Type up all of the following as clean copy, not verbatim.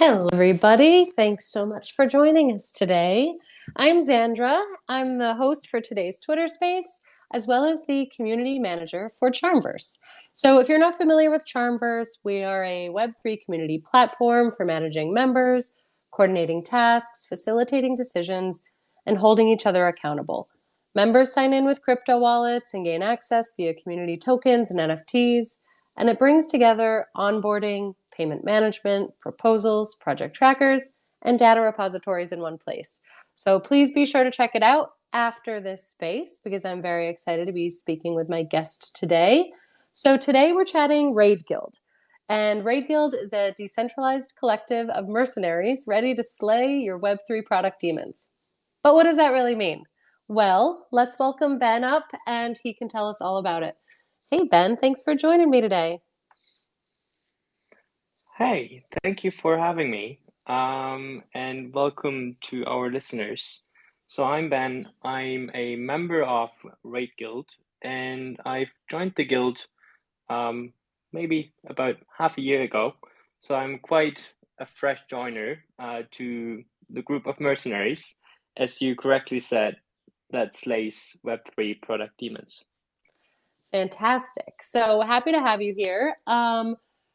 Hello, everybody. Thanks so much for joining us today. I'm Xandra. I'm the host for today's Twitter space, as well as the community manager for CharmVerse. So if you're not familiar with CharmVerse, we are a Web3 community platform for managing members, coordinating tasks, facilitating decisions, and holding each other accountable. Members sign in with crypto wallets and gain access via community tokens and NFTs, and it brings together onboarding, payment management, proposals, project trackers, and data repositories in one place. So please be sure to check it out after this space because I'm very excited to be speaking with my guest today. So today we're chatting Raid Guild. And Raid Guild is a decentralized collective of mercenaries ready to slay your Web3 product demons. But what does that really mean? Well, let's welcome Ben up and he can tell us all about it. Hey, Ben, thanks for joining me today. Hey, thank you for having me, and welcome to our listeners. So I'm Ben. I'm a member of Raid Guild, and I've joined the guild um, maybe about half a year ago. So I'm quite a fresh joiner to the group of mercenaries, as you correctly said, that slays Web3 product demons. Fantastic. So happy to have you here.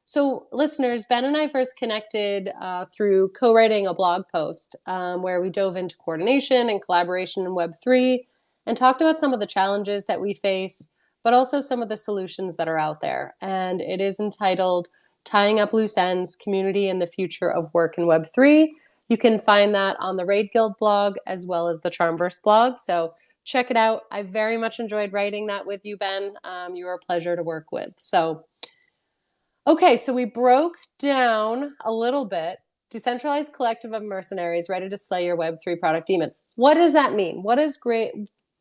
So, listeners, Ben and I first connected through co writing a blog post where we dove into coordination and collaboration in Web3 and talked about some of the challenges that we face, but also some of the solutions that are out there. And it is entitled Tying Up Loose Ends Community and the Future of Work in Web3. You can find that on the Raid Guild blog as well as the CharmVerse blog. So, check it out. I very much enjoyed writing that with you, Ben. You were a pleasure to work with. So, okay, so we broke down a little bit. Decentralized collective of mercenaries ready to slay your Web3 product demons. What does that mean? What is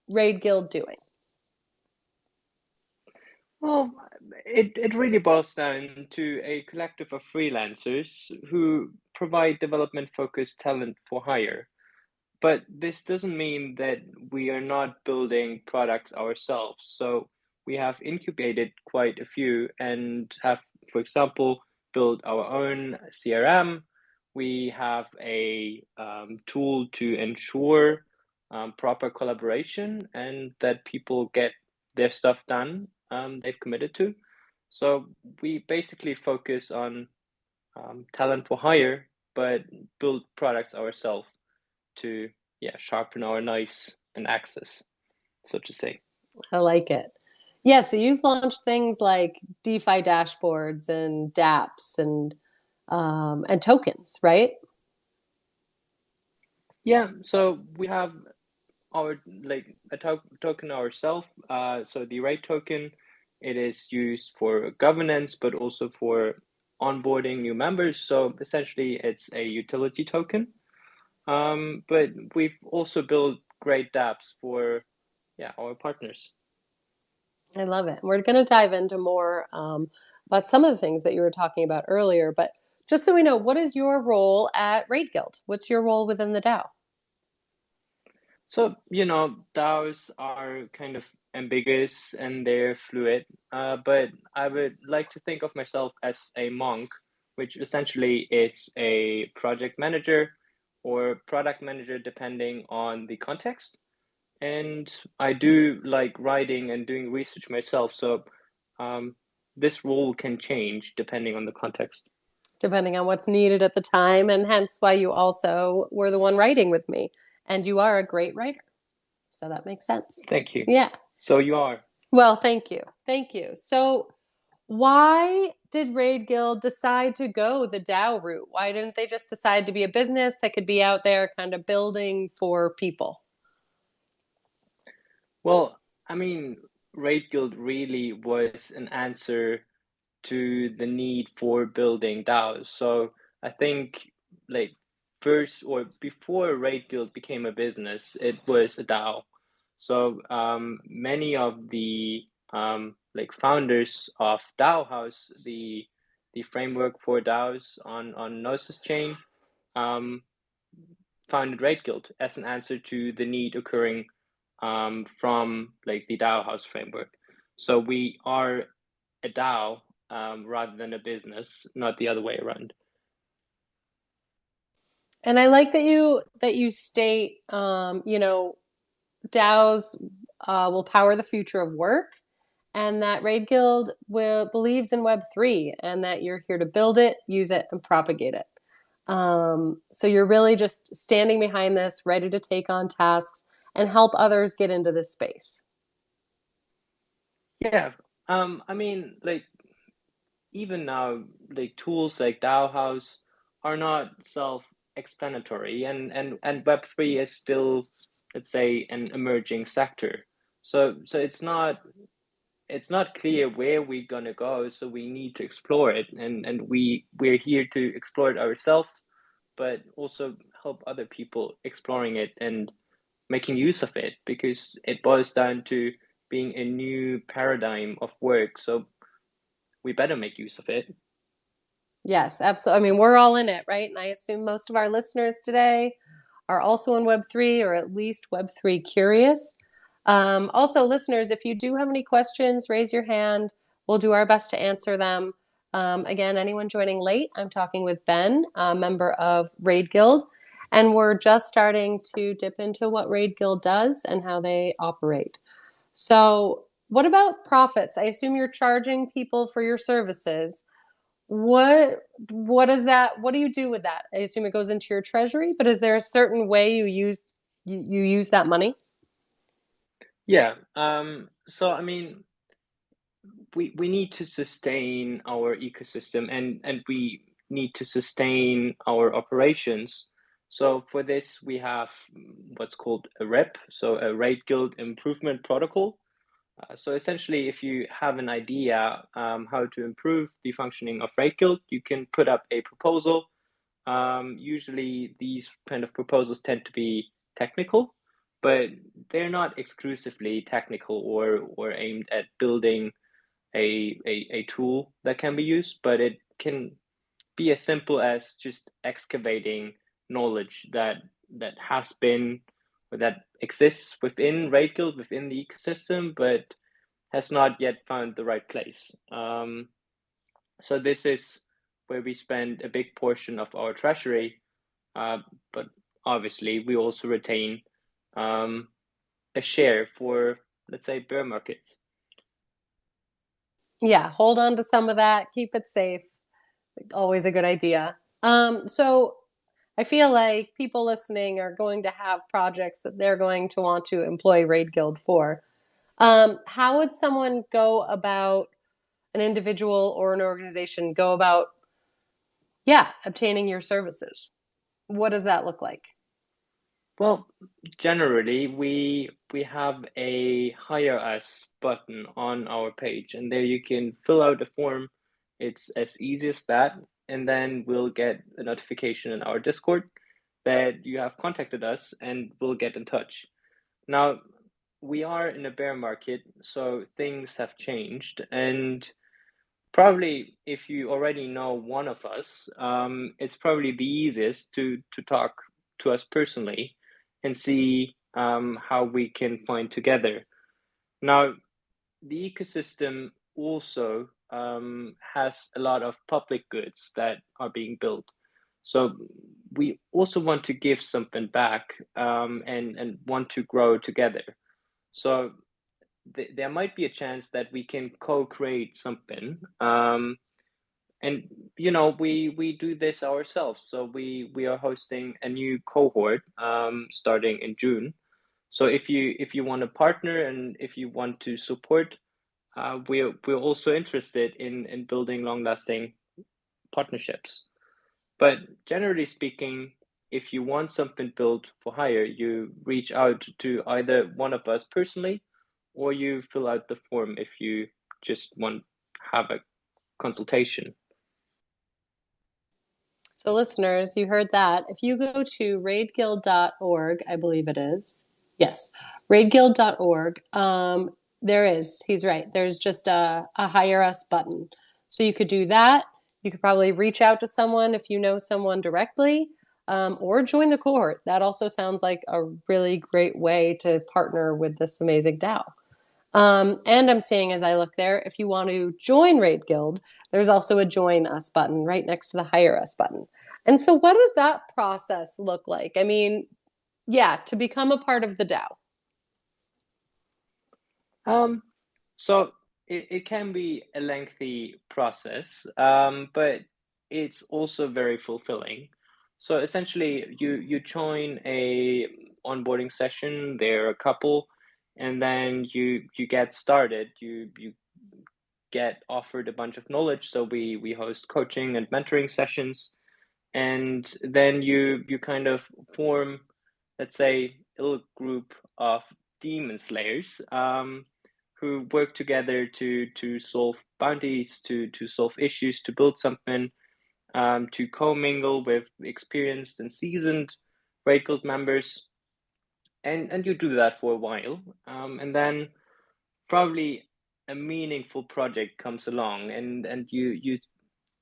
Raid Guild doing? Well, it really boils down to a collective of freelancers who provide development-focused talent for hire. But this doesn't mean that we are not building products ourselves. So we have incubated quite a few and have, for example, built our own CRM. We have a tool to ensure proper collaboration and that people get their stuff done they've committed to. So we basically focus on talent for hire, but build products ourselves to sharpen our knives and axes, so to say. I like it. Yeah, so you've launched things like DeFi dashboards and dApps and tokens, right? Yeah, so we have our like a token ourselves. So the rate token, it is used for governance, but also for onboarding new members. So essentially, it's a utility token. But we've also built great dApps for our partners. I love it. We're going to dive into more about some of the things that you were talking about earlier. But just so we know, what is your role at Raid Guild? What's your role within the DAO? So, DAOs are kind of ambiguous and they're fluid, but I would like to think of myself as a monk, which essentially is a project manager or product manager, depending on the context. And I do like writing and doing research myself, so um, this role can change depending on the context. Depending on what's needed at the time, and hence why you also were the one writing with me. And you are a great writer. So that makes sense. Thank you. Yeah. So you are. Well, thank you. Thank you. So, why did Raid Guild decide to go the DAO route? Why didn't they just decide to be a business that could be out there kind of building for people? Well, I mean, Raid Guild really was an answer to the need for building DAOs. So I think like first or before Raid Guild became a business, it was a DAO. So many of the like founders of DAO House, the framework for DAOs on Gnosis chain, um, founded Raid Guild as an answer to the need occurring from like the DAO House framework. So we are a DAO rather than a business, not the other way around. And I like that you state, DAOs will power the future of work, and that Raid Guild believes in Web3, and that you're here to build it, use it, and propagate it. So you're really just standing behind this, ready to take on tasks and help others get into this space. Yeah. I mean, like even now, like tools like DAO House are not self-explanatory, and Web3 is still, let's say, an emerging sector. So it's not clear where we're gonna go, so we need to explore it, and we're here to explore it ourselves, but also help other people exploring it and making use of it, because it boils down to being a new paradigm of work. So we better make use of it. Yes, absolutely. I mean, we're all in it, right? And I assume most of our listeners today are also in Web3, or at least Web3 curious. Also, listeners, if you do have any questions, raise your hand. We'll do our best to answer them. Again, anyone joining late, I'm talking with Ben, a member of Raid Guild, and we're just starting to dip into what Raid Guild does and how they operate. So, what about profits? I assume you're charging people for your services. What is that? What do you do with that? I assume it goes into your treasury, but is there a certain way you use that money? Yeah. So I mean, we need to sustain our ecosystem, and we need to sustain our operations. So for this, we have what's called a REP, so a Raid Guild Improvement Protocol. So essentially, if you have an idea how to improve the functioning of Raid Guild, you can put up a proposal. Usually, these kind of proposals tend to be technical, but they're not exclusively technical or aimed at building a tool that can be used, but it can be as simple as just excavating knowledge that has been or that exists within Raid Guild, within the ecosystem, but has not yet found the right place. So this is where we spend a big portion of our treasury, but obviously we also retain um, a share for, let's say, bear markets. Yeah, hold on to some of that, keep it safe. Always a good idea. So I feel like people listening are going to have projects that they're going to want to employ Raid Guild for. How would someone go about, an individual or an organization go about, yeah, obtaining your services? What does that look like? Well, generally, we have a hire us button on our page, and there you can fill out a form. It's as easy as that, and then we'll get a notification in our Discord that you have contacted us, and we'll get in touch. Now, we are in a bear market, so things have changed, and probably if you already know one of us, it's probably the easiest to talk to us personally and see how we can find together. Now, the ecosystem also has a lot of public goods that are being built. So we also want to give something back, and want to grow together. So there might be a chance that we can co-create something, and we do this ourselves. So we are hosting a new cohort starting in June. So if you want to partner and if you want to support, we're also interested in building long lasting partnerships. But generally speaking, if you want something built for hire, you reach out to either one of us personally, or you fill out the form if you just want have a consultation. So, listeners, you heard that. If you go to raidguild.org, I believe it is. Yes, raidguild.org. There is, he's right. There's just a hire us button. So you could do that. You could probably reach out to someone if you know someone directly, or join the cohort. That also sounds like a really great way to partner with this amazing DAO. And I'm seeing as I look there, if you want to join Raid Guild, there's also a join us button right next to the hire us button. And so what does that process look like? I mean, yeah, to become a part of the DAO. Um, so it can be a lengthy process, but it's also very fulfilling. So essentially, you join a onboarding session. There are a couple, and then you get started. You get offered a bunch of knowledge. So we host coaching and mentoring sessions, and then you kind of form, let's say, a little group of demon slayers, who work together to solve bounties, to solve issues, to build something, to commingle with experienced and seasoned raid guild members, and you do that for a while, and then probably a meaningful project comes along, and you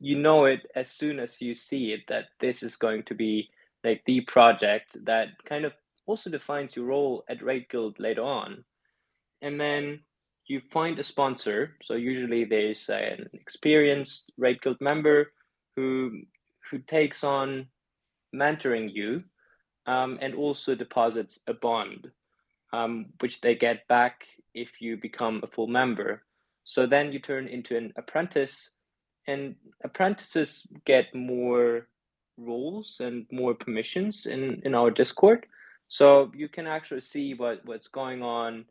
know it as soon as you see it, that this is going to be like the project that kind of also defines your role at Raid Guild later on. And then you find a sponsor. So usually there's an experienced Raid Guild member who takes on mentoring you, and also deposits a bond, which they get back if you become a full member. So then you turn into an apprentice, and apprentices get more roles and more permissions in our Discord. So you can actually see what's going on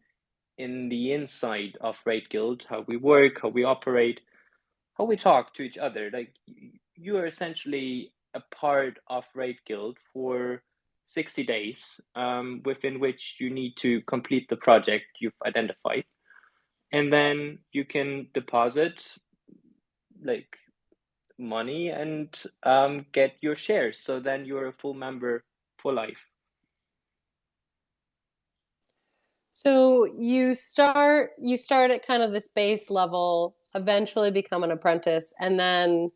in the inside of Raid Guild, how we work, how we operate, how we talk to each other. Like you are essentially a part of Raid Guild for 60 days, within which you need to complete the project you've identified. And then you can deposit like money and get your shares. So then you're a full member for life. So you start at kind of this base level, eventually become an apprentice, and then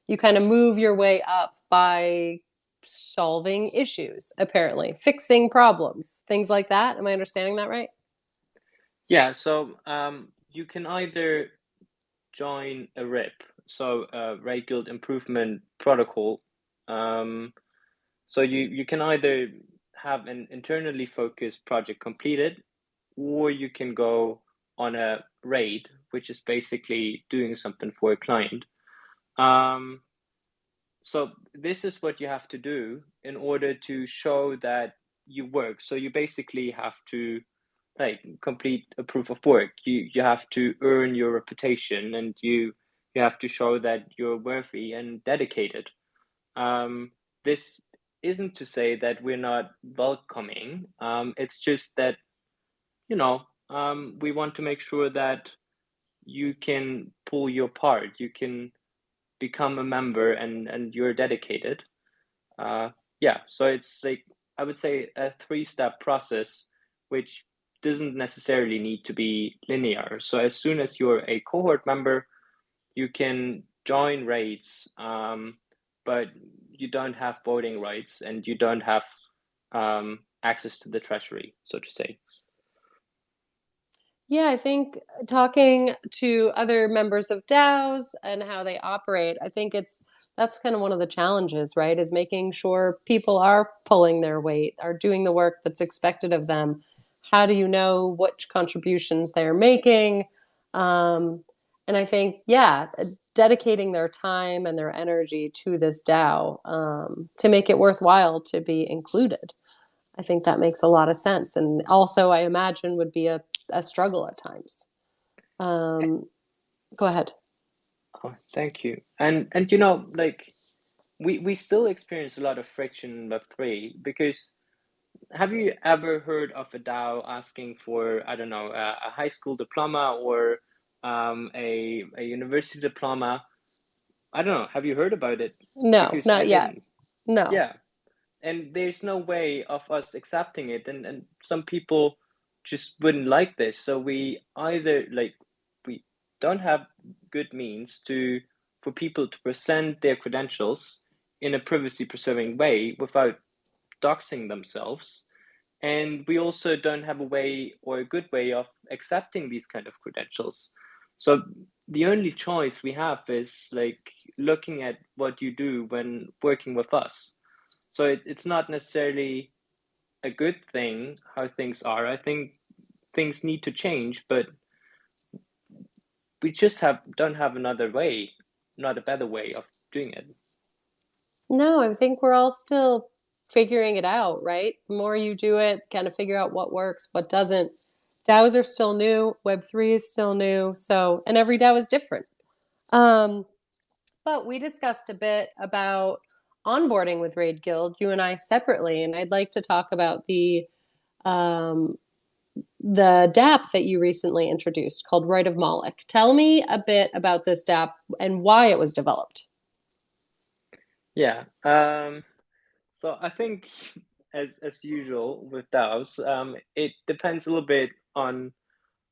you kind of move your way up by solving issues, apparently, fixing problems, things like that. Am I understanding that right? Yeah, so you can either join a RIP, so a Raid Guild Improvement Protocol. Um, so you can either have an internally focused project completed, or you can go on a raid, which is basically doing something for a client. Um, so this is what you have to do in order to show that you work. So you basically have to like complete a proof of work. You have to earn your reputation, and you have to show that you're worthy and dedicated. This isn't to say that we're not welcoming. It's just that, we want to make sure that you can pull your part. You can become a member, and you're dedicated. Uh, yeah, so it's like, I would say, a three-step process, which doesn't necessarily need to be linear. So as soon as you're a cohort member, you can join raids, but you don't have voting rights, and you don't have access to the treasury, so to say. Yeah, I think talking to other members of DAOs and how they operate, I think that's kind of one of the challenges, right? Is making sure people are pulling their weight, are doing the work that's expected of them. How do you know which contributions they're making? Um, and I think, yeah, dedicating their time and their energy to this DAO, to make it worthwhile to be included. I think that makes a lot of sense. And also, I imagine would be a struggle at times. Um, Go ahead. Oh, thank you. And like we still experience a lot of friction in Web3, because have you ever heard of a DAO asking for, I don't know, a high school diploma, or a university diploma? I don't know. Have you heard about it? No, Because I not yet. didn't. No. Yeah. And there's no way of us accepting it. And some people just wouldn't like this. So we either like, we don't have good means to for people to present their credentials in a privacy preserving way without doxing themselves. And we also don't have a way, or a good way, of accepting these kind of credentials. So the only choice we have is like looking at what you do when working with us. So it's not necessarily a good thing how things are. I think things need to change, but we just don't have another way, not a better way of doing it. No, I think we're all still figuring it out, right? The more you do it, kind of figure out what works, what doesn't. DAOs are still new, Web3 is still new, so, and every DAO is different. Um, but we discussed a bit about onboarding with Raid Guild, you and I separately, and I'd like to talk about um, the DApp that you recently introduced called Rite of Moloch. Tell me a bit about this DApp and why it was developed. Yeah. So I think as usual with DAOs, it depends a little bit on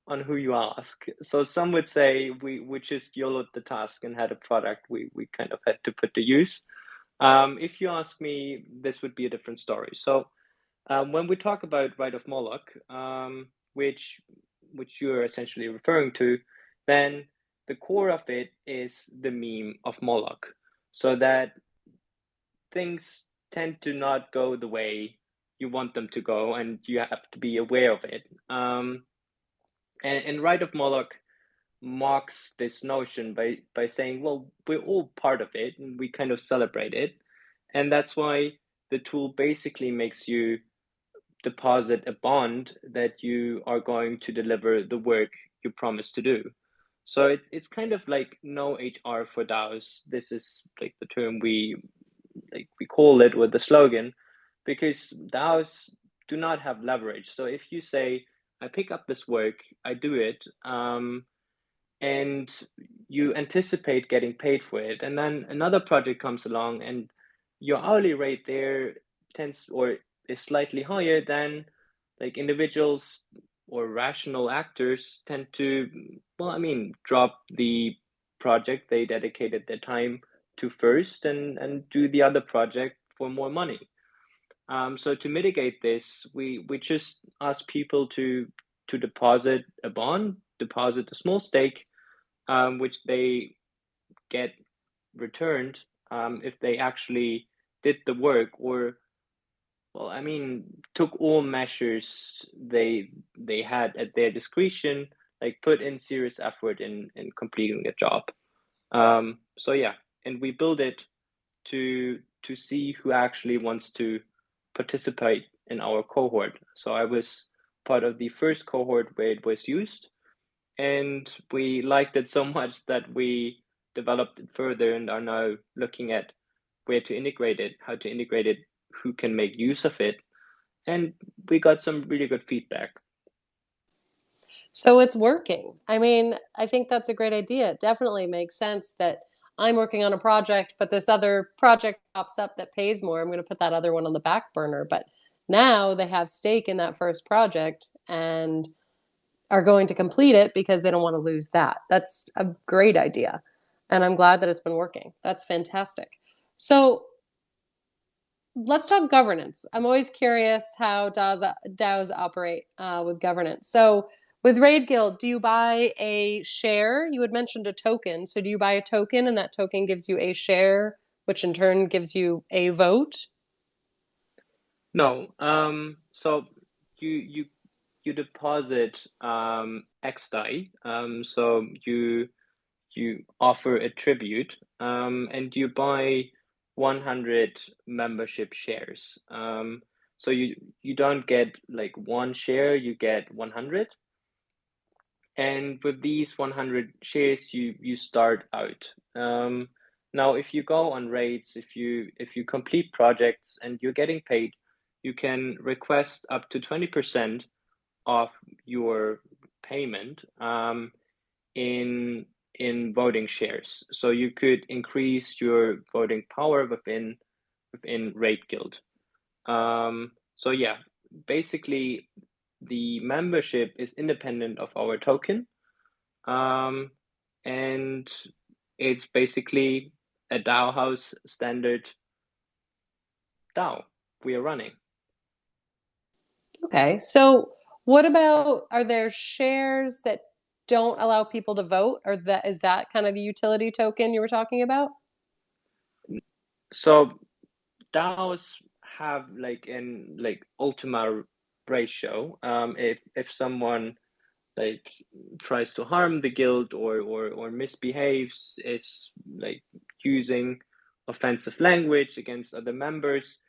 who you ask. So some would say we just YOLO'd the task and had a product we kind of had to put to use. If you ask me, this would be a different story. So when we talk about Rite of Moloch, which you're essentially referring to, then the core of it is the meme of Moloch. So that things tend to not go the way you want them to go, and you have to be aware of it. And Rite of Moloch mocks this notion by saying, well, we're all part of it, and we kind of celebrate it, and that's why the tool basically makes you deposit a bond that you are going to deliver the work you promise to do. So it's kind of like no HR for DAOs. This is like the term we call it with the slogan, because DAOs do not have leverage. So if you say, I pick up this work, I do it, and you anticipate getting paid for it, and then another project comes along and your hourly rate there tends or is slightly higher, than like individuals or rational actors tend to, well, I mean, drop the project they dedicated their time to first and do the other project for more money. So to mitigate this, we just ask people to deposit a bond, deposit a small stake, which they get returned if they actually did the work, or, well, I mean, took all measures they had at their discretion, like put in serious effort in completing the job. So yeah, and we build it to see who actually wants to participate in our cohort. So I was part of the first cohort where it was used, and we liked it so much that we developed it further and are now looking at where to integrate it, how to integrate it, who can make use of it, and we got some really good feedback. So it's working. I mean, I think that's a great idea. It definitely makes sense that I'm working on a project, but this other project pops up that pays more. I'm going to put that other one on the back burner. But now they have stake in that first project and are going to complete it because they don't want to lose that. That's a great idea. And I'm glad that it's been working. That's fantastic. So let's talk governance. I'm always curious how DAOs operate with governance. So with Raid Guild, do you buy a share? You had mentioned a token. So do you buy a token and that token gives you a share, which in turn gives you a vote? No, so you you deposit XDAI, so you offer a tribute, and you buy 100 membership shares. So you don't get like one share, you get 100. And with these 100 shares, you start out. Now, if you go on raids, if you complete projects and you're getting paid, you can request up to 20% of your payment in voting shares. So you could increase your voting power within Raid Guild. So yeah, basically the membership is independent of our token, um, and it's basically a DAO house standard DAO we are running. Okay. So What about, are there shares that don't allow people to vote, or that is that kind of the utility token you were talking about? So DAOs have like an like ultima ratio. If someone like tries to harm the guild or misbehaves, is like using offensive language against other members,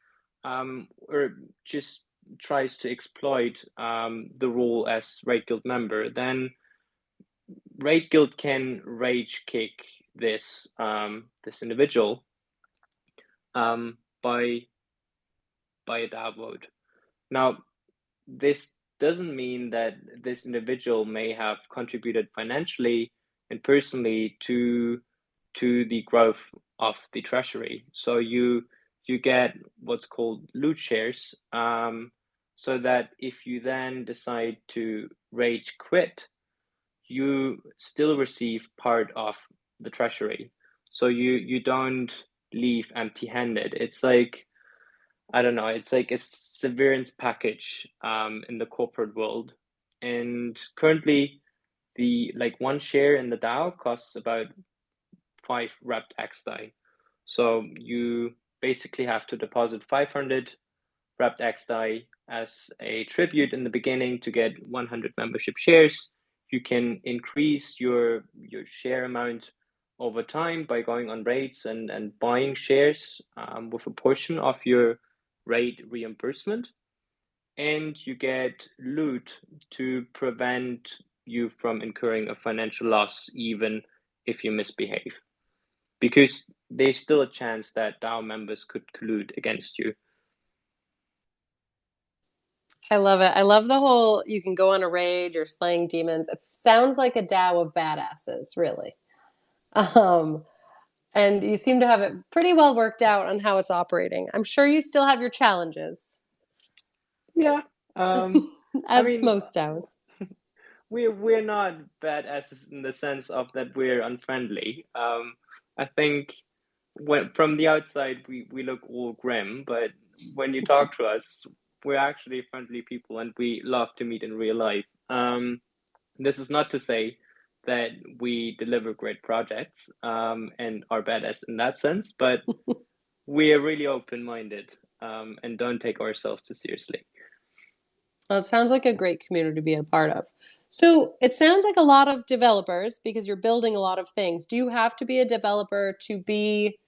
or just tries to exploit the role as raid guild member, then raid guild can rage kick this individual um, by a DAO vote. Now, this doesn't mean that this individual may have contributed financially and personally to the growth of the treasury. So you get what's called loot shares, so that if you then decide to rage quit, you still receive part of the treasury. So you don't leave empty-handed. It's like, I don't know, it's like a severance package in the corporate world. And currently the like one share in the DAO costs about 5 wrapped XDAI. So you basically have to deposit 500 wrapped XDAI as a tribute in the beginning to get 100 membership shares. You can increase your share amount over time by going on raids and buying shares with a portion of your raid reimbursement. And you get loot to prevent you from incurring a financial loss even if you misbehave, because there's still a chance that DAO members could collude against you. I love it. I love the whole you can go on a raid, you're slaying demons. It sounds like a DAO of badasses, really. Um, and you seem to have it pretty well worked out on how it's operating. I'm sure you still have your challenges, Yeah, I as mean, most DAOs. we're not badasses in the sense of that we're unfriendly. I think when from the outside we look all grim, but when you talk to us, we're actually friendly people and we love to meet in real life. This is not to say that we deliver great projects and are badass in that sense, but we are really open-minded and don't take ourselves too seriously. Well, it sounds like a great community to be a part of. So it sounds like a lot of developers because you're building a lot of things. Do you have to be a developer to be,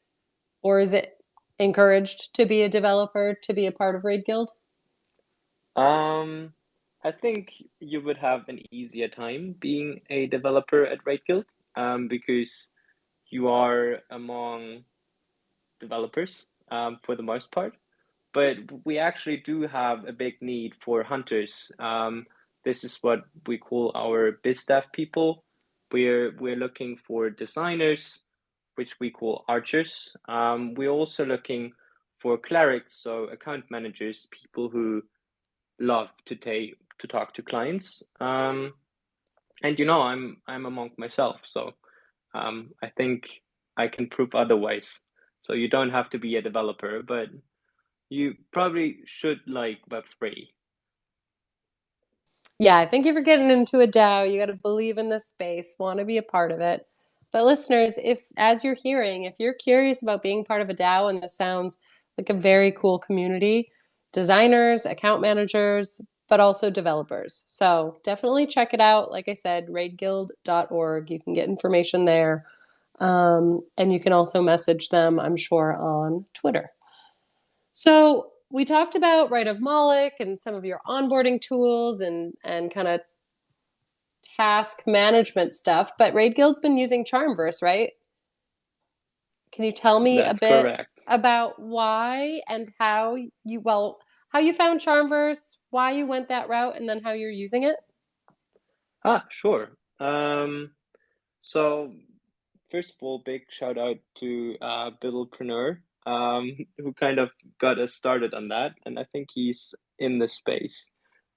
or is it encouraged to be a developer to be a part of Raid Guild? Um, I think you would have an easier time being a developer at Raid Guild because you are among developers for the most part. But we actually do have a big need for hunters. This is what we call our biz dev people. We're looking for designers, which we call archers. We're also looking for clerics, so account managers, people who love to talk to clients. And I'm a monk myself, so I think I can prove otherwise. So you don't have to be a developer, but you probably should like Web3. Yeah, I think if you're getting into a DAO, you got to believe in this space, want to be a part of it. But listeners, if as you're hearing, if you're curious about being part of a DAO and this sounds like a very cool community, designers, account managers, but also developers. So definitely check it out. Like I said, raidguild.org. You can get information there. And you can also message them, I'm sure, on Twitter. So we talked about Right of Moloch and some of your onboarding tools and kind of task management stuff, but Raid Guild's been using CharmVerse, right? Can you tell me a That's bit correct. about why and how you found CharmVerse, why you went that route, and then how you're using it? Sure. So first of all, big shout out to Billpreneur, who kind of got us started on that, and I think he's in the space.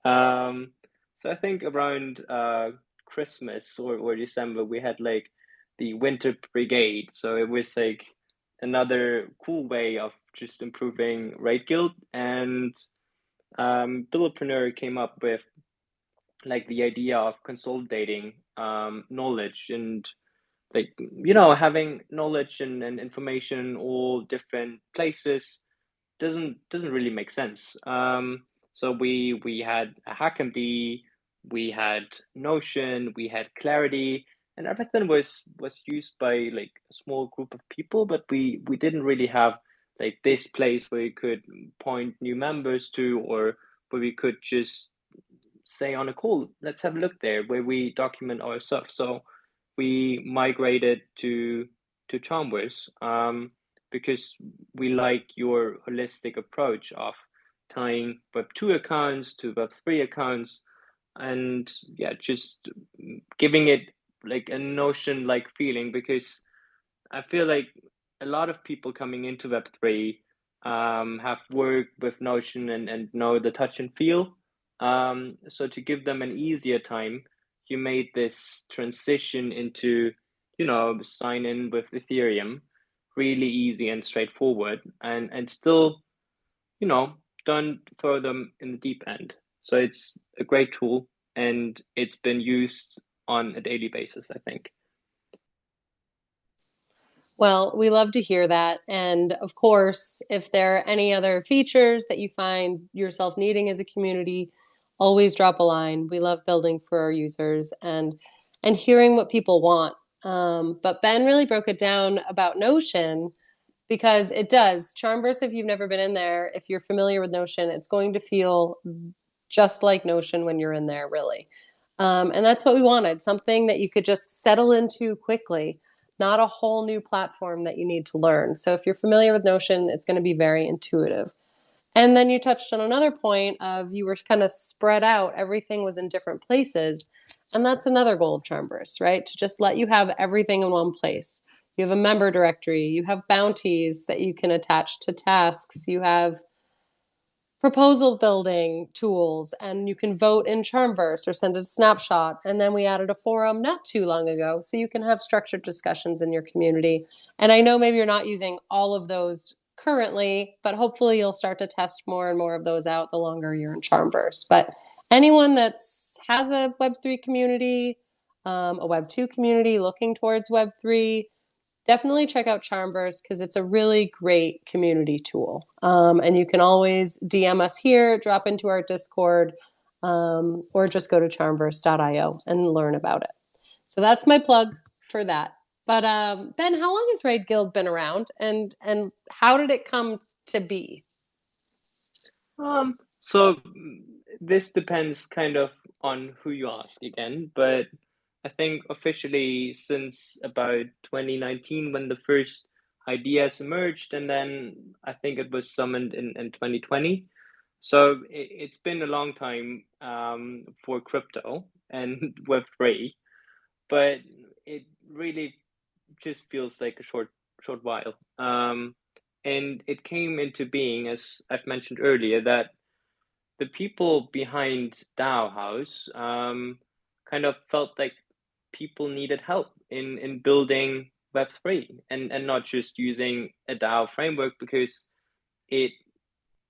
Um, so I think around Christmas or December, we had like the Winter Brigade. So it was like another cool way of just improving Raid Guild, and Billpreneur came up with like the idea of consolidating knowledge and like having knowledge and information in all different places doesn't really make sense. So we had a HackMD, we had Notion, we had Clarity, and everything was used by like a small group of people, but we didn't really have like this place where you could point new members to, or where we could just say on a call, let's have a look there, where we document our stuff. So we migrated to CharmVerse, because we like your holistic approach of tying Web2 accounts to Web3 accounts, and yeah, just giving it like a Notion like feeling, because I feel like a lot of people coming into Web3 have worked with Notion and know the touch and feel. So to give them an easier time, you made this transition into, sign in with Ethereum really easy and straightforward, and still, you know, don't throw them in the deep end. So it's a great tool, and it's been used on a daily basis, I think. Well, we love to hear that. And of course, if there are any other features that you find yourself needing as a community, always drop a line. We love building for our users and hearing what people want. But Ben really broke it down about Notion because it does. Charmverse, if you've never been in there, if you're familiar with Notion, it's going to feel just like Notion when you're in there, really. And that's what we wanted, something that you could just settle into quickly, not a whole new platform that you need to learn. So if you're familiar with Notion, it's going to be very intuitive. And then you touched on another point of you were kind of spread out, everything was in different places. And that's another goal of Charmverse, right? To just let you have everything in one place. You have a member directory, you have bounties that you can attach to tasks, you have proposal building tools, and you can vote in Charmverse or send a snapshot. And then we added a forum not too long ago, so you can have structured discussions in your community. And I know maybe you're not using all of those currently, but hopefully you'll start to test more and more of those out the longer you're in Charmverse. But anyone that's has a Web3 community, a Web2 community looking towards Web3, definitely check out Charmverse because it's a really great community tool. And you can always DM us here, drop into our Discord, or just go to charmverse.io and learn about it. So that's my plug for that. But Ben, how long has Raid Guild been around, and how did it come to be? So this depends kind of on who you ask again, but I think officially since about 2019 when the first ideas emerged, and then I think it was summoned in 2020. So it's been a long time for crypto and Web3, but it really just feels like a short while. And it came into being, as I've mentioned earlier, that the people behind DAO House kind of felt like people needed help in building Web3, and not just using a DAO framework, because it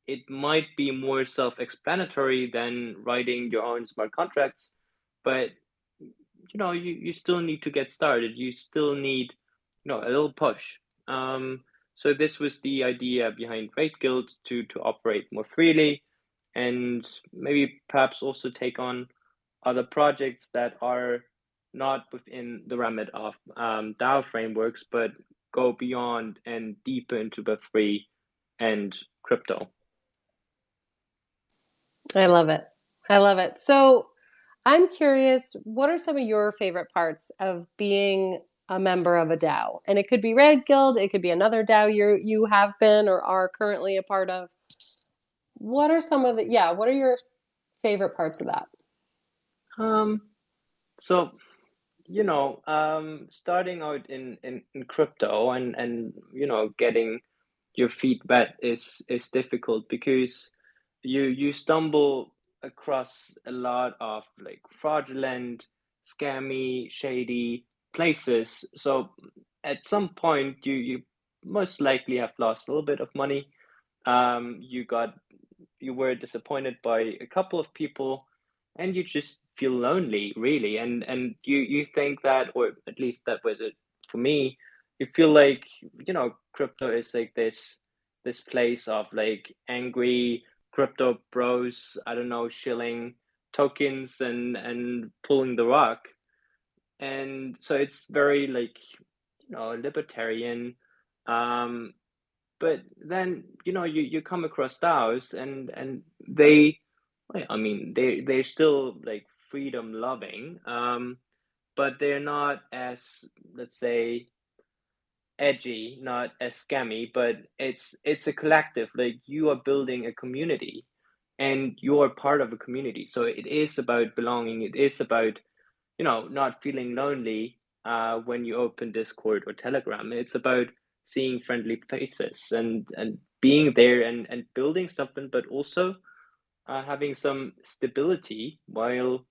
it might be more self-explanatory than writing your own smart contracts, but you still need to get started. You still need a little push. So this was the idea behind Raid Guild, to operate more freely, and maybe perhaps also take on other projects that are not within the remit of DAO frameworks, but go beyond and deeper into Web3 and crypto. I love it. I love it. So I'm curious, what are some of your favorite parts of being a member of a DAO? And it could be Red Guild, it could be another DAO you have been or are currently a part of. What are some of the, yeah, what are your favorite parts of that? Um, so starting out in crypto, and getting your feet wet is difficult, because you stumble across a lot of like fraudulent, scammy, shady places. So at some point you most likely have lost a little bit of money. You were disappointed by a couple of people, and you just feel lonely, really. And you think that, or at least that was it for me. You feel like, crypto is like this place of like angry crypto bros, I don't know, shilling tokens and pulling the rug. And so it's very like, libertarian. Um, but then, you come across DAOs and they, well, I mean, they're still like freedom loving, but they're not as, let's say, edgy, not as scammy, but it's a collective. Like you are building a community and you're part of a community. So it is about belonging. It is about, not feeling lonely when you open Discord or Telegram. It's about seeing friendly faces and being there and building something, but also having some stability while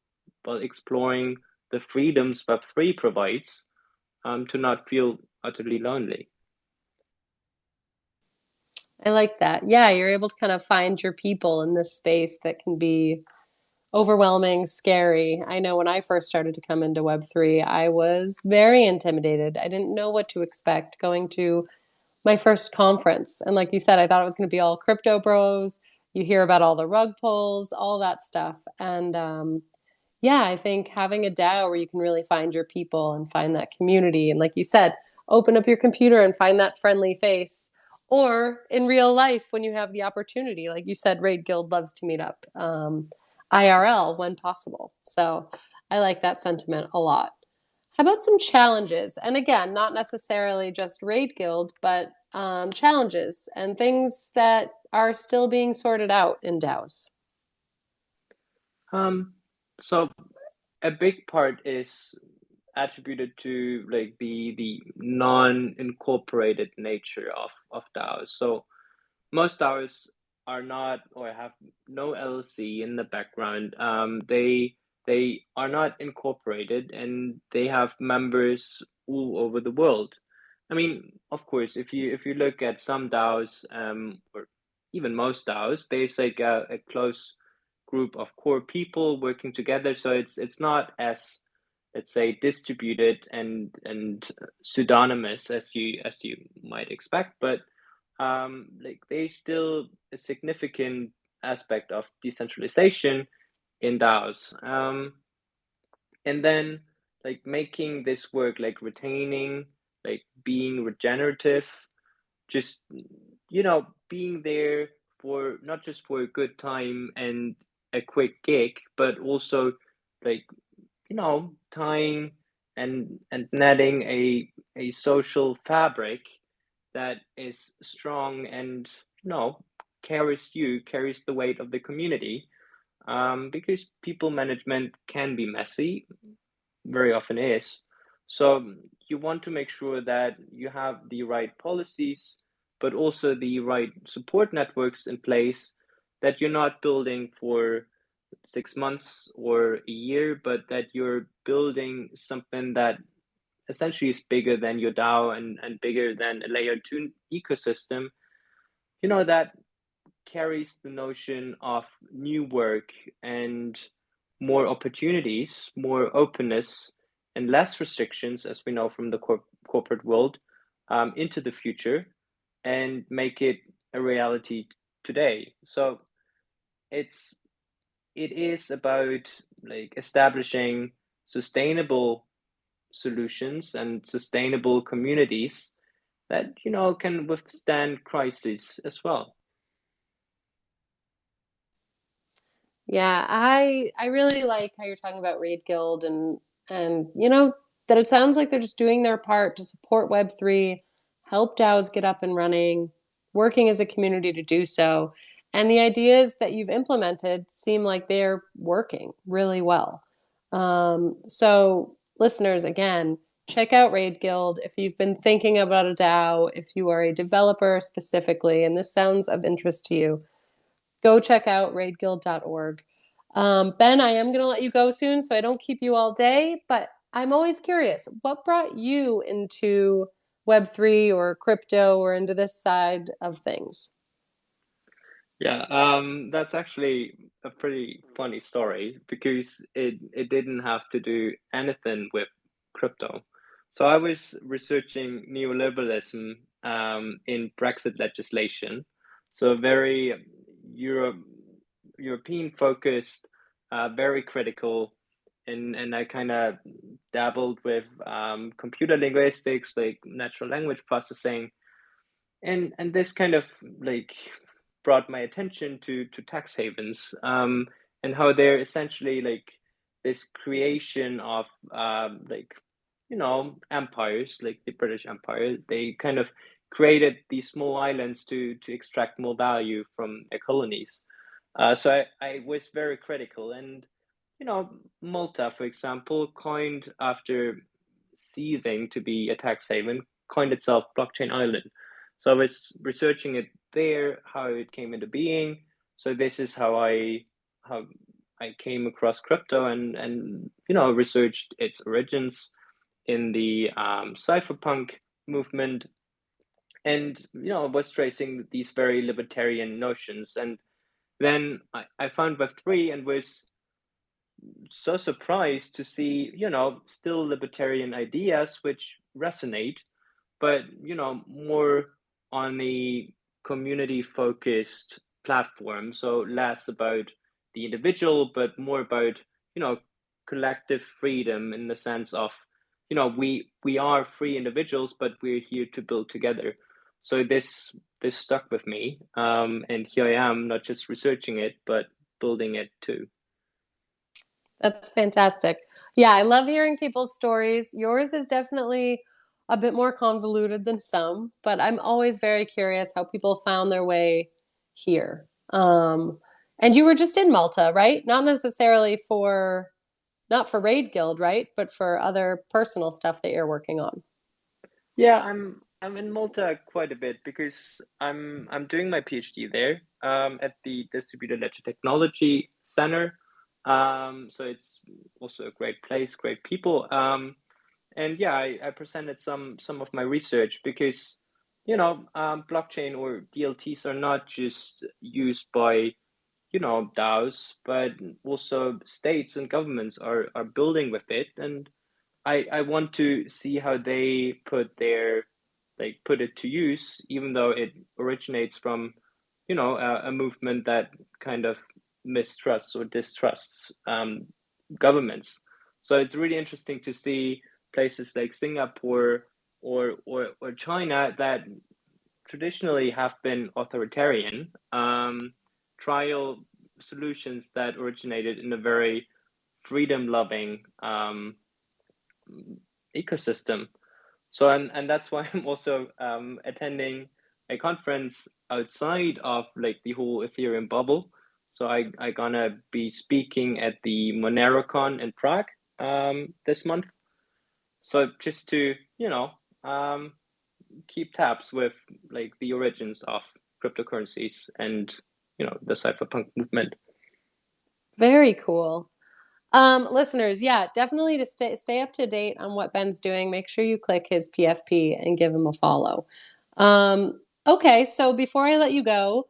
exploring the freedoms Web3 provides, to not feel utterly lonely. I like that. Yeah, you're able to kind of find your people in this space that can be overwhelming, scary. I know when I first started to come into Web3, I was very intimidated. I didn't know what to expect going to my first conference. And like you said, I thought it was going to be all crypto bros. You hear about all the rug pulls, all that stuff. And yeah, I think having a DAO where you can really find your people and find that community. And like you said, open up your computer and find that friendly face. Or in real life, when you have the opportunity, like you said, Raid Guild loves to meet up IRL when possible. So I like that sentiment a lot. How about some challenges? And again, not necessarily just Raid Guild, but challenges and things that are still being sorted out in DAOs. Um, so a big part is attributed to like the non-incorporated nature of DAOs. So most DAOs are not or have no LLC in the background. They are not incorporated and they have members all over the world. I mean, of course, if you look at some DAOs, or even most DAOs, there's like a close group of core people working together. So it's not as, let's say, distributed and pseudonymous as you might expect, but like there's still a significant aspect of decentralization in DAOs. And then like making this work, like retaining, like being regenerative, just being there for not just for a good time and a quick gig, but also like tying and netting a social fabric that is strong and carries the weight of the community, because people management can be messy, very often is. So you want to make sure that you have the right policies, but also the right support networks in place, that you're not building for 6 months or a year, but that you're building something that essentially is bigger than your DAO and bigger than a layer two ecosystem, that carries the notion of new work and more opportunities, more openness, and less restrictions, as we know from the corporate world, into the future, and make it a reality today. So it's it is about like establishing sustainable solutions and sustainable communities that can withstand crises as well. Yeah, I really like how you're talking about Raid Guild and that it sounds like they're just doing their part to support Web3, help DAOs get up and running, working as a community to do so. And the ideas that you've implemented seem like they're working really well. So listeners, again, check out Raid Guild if you've been thinking about a DAO, if you are a developer specifically, and this sounds of interest to you, go check out raidguild.org. Ben, I am going to let you go soon, so I don't keep you all day, but I'm always curious, what brought you into Web3 or crypto or into this side of things? Yeah, that's actually a pretty funny story because it didn't have to do anything with crypto. So I was researching neoliberalism in Brexit legislation, so very Euro European focused, very critical, and I kind of dabbled with computer linguistics, like natural language processing, and this kind of like brought my attention to tax havens, and how they're essentially like this creation of like empires like the British Empire. They kind of created these small islands to extract more value from their colonies. So I was very critical, and Malta, for example, coined after ceasing to be a tax haven, coined itself blockchain island. So I was researching it there, how it came into being. So this is how I came across crypto, and researched its origins in the cypherpunk movement, and was tracing these very libertarian notions. And then I found Web3 and was so surprised to see, still libertarian ideas which resonate, but, more on the community focused platform. So less about the individual, but more about, collective freedom in the sense of, we are free individuals, but we're here to build together. So this stuck with me, and here I am, not just researching it, but building it too. That's fantastic. Yeah, I love hearing people's stories. Yours is definitely a bit more convoluted than some, but I'm always very curious how people found their way here. And you were just in Malta, right? Not necessarily for, not for Raid Guild, right? But for other personal stuff that you're working on. Yeah, I'm in Malta quite a bit because I'm doing my PhD there, at the Distributed Ledger Technology Center. So it's also a great place, great people. And yeah, I presented some of my research because blockchain or DLTs are not just used by DAOs, but also states and governments are building with it, and I want to see how they put it to use, even though it originates from, a movement that kind of mistrusts or distrusts governments. So it's really interesting to see places like Singapore or China that traditionally have been authoritarian, trial solutions that originated in a very freedom loving ecosystem. So and that's why I'm also attending a conference outside of like the whole Ethereum bubble. So I gonna be speaking at the MoneroCon in Prague this month. So just to um, keep tabs with like the origins of cryptocurrencies and the cypherpunk movement. Very cool. Listeners, yeah, definitely to stay up to date on what Ben's doing, make sure you click his PFP and give him a follow. Okay, so before I let you go,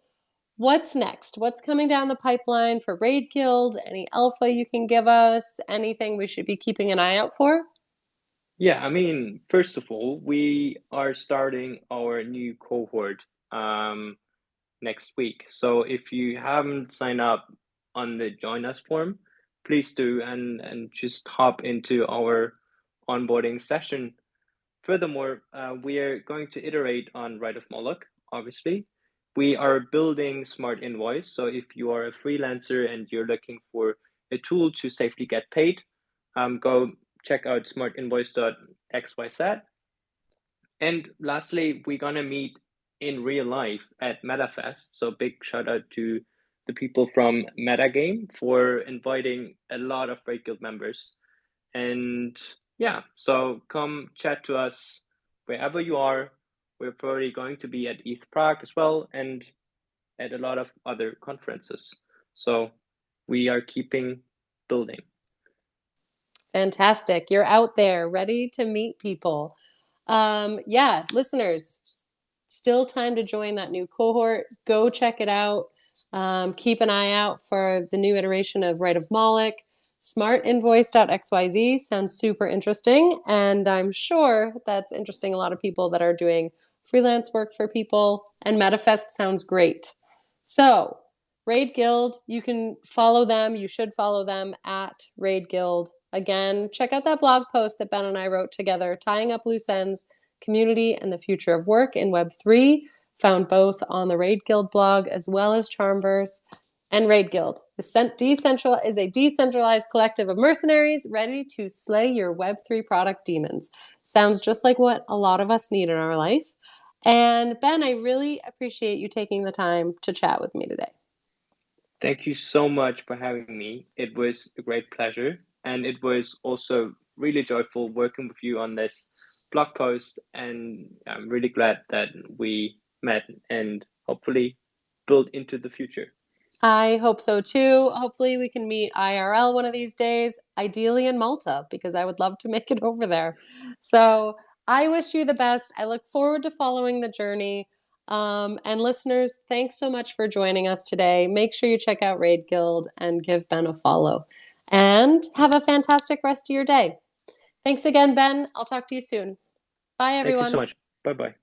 what's next? What's coming down the pipeline for Raid Guild? Any alpha you can give us? Anything we should be keeping an eye out for? Yeah, I mean, first of all, we are starting our new cohort um, next week. So if you haven't signed up on the join us form, please do, and just hop into our onboarding session. Furthermore, we are going to iterate on Right of Moloch, obviously. We are building Smart Invoice. So if you are a freelancer and you're looking for a tool to safely get paid, go check out smartinvoice.xyz. And lastly, we're gonna meet in real life at MetaFest. So big shout out to the people from Metagame for inviting a lot of Great Guild members. And yeah, so come chat to us wherever you are. We're probably going to be at ETH Prague as well, and at a lot of other conferences. So we are keeping building. Fantastic. You're out there ready to meet people. Yeah, listeners, Still time to join that new cohort. Go check it out. Keep an eye out for the new iteration of Right of Moloch. Smartinvoice.xyz sounds super interesting, and I'm sure that's interesting a lot of people that are doing freelance work for people, and Metafest sounds great. So, Raid Guild, you can follow them. You should follow them at Raid Guild. Again, check out that blog post that Ben and I wrote together, Tying Up Loose Ends, Community and the Future of Work in Web3, found both on the Raid Guild blog as well as CharmVerse. And Raid Guild is a decentralized collective of mercenaries ready to slay your Web3 product demons. Sounds just like what a lot of us need in our life. And Ben, I really appreciate you taking the time to chat with me today. Thank you so much for having me. It was a great pleasure, and it was also really joyful working with you on this blog post. And I'm really glad that we met and hopefully build into the future. I hope so too. Hopefully we can meet IRL one of these days, ideally in Malta, because I would love to make it over there. So I wish you the best. I look forward to following the journey. And listeners, thanks so much for joining us today. Make sure you check out Raid Guild and give Ben a follow. And have a fantastic rest of your day. Thanks again, Ben. I'll talk to you soon. Bye, Thank you so everyone. much. Bye bye.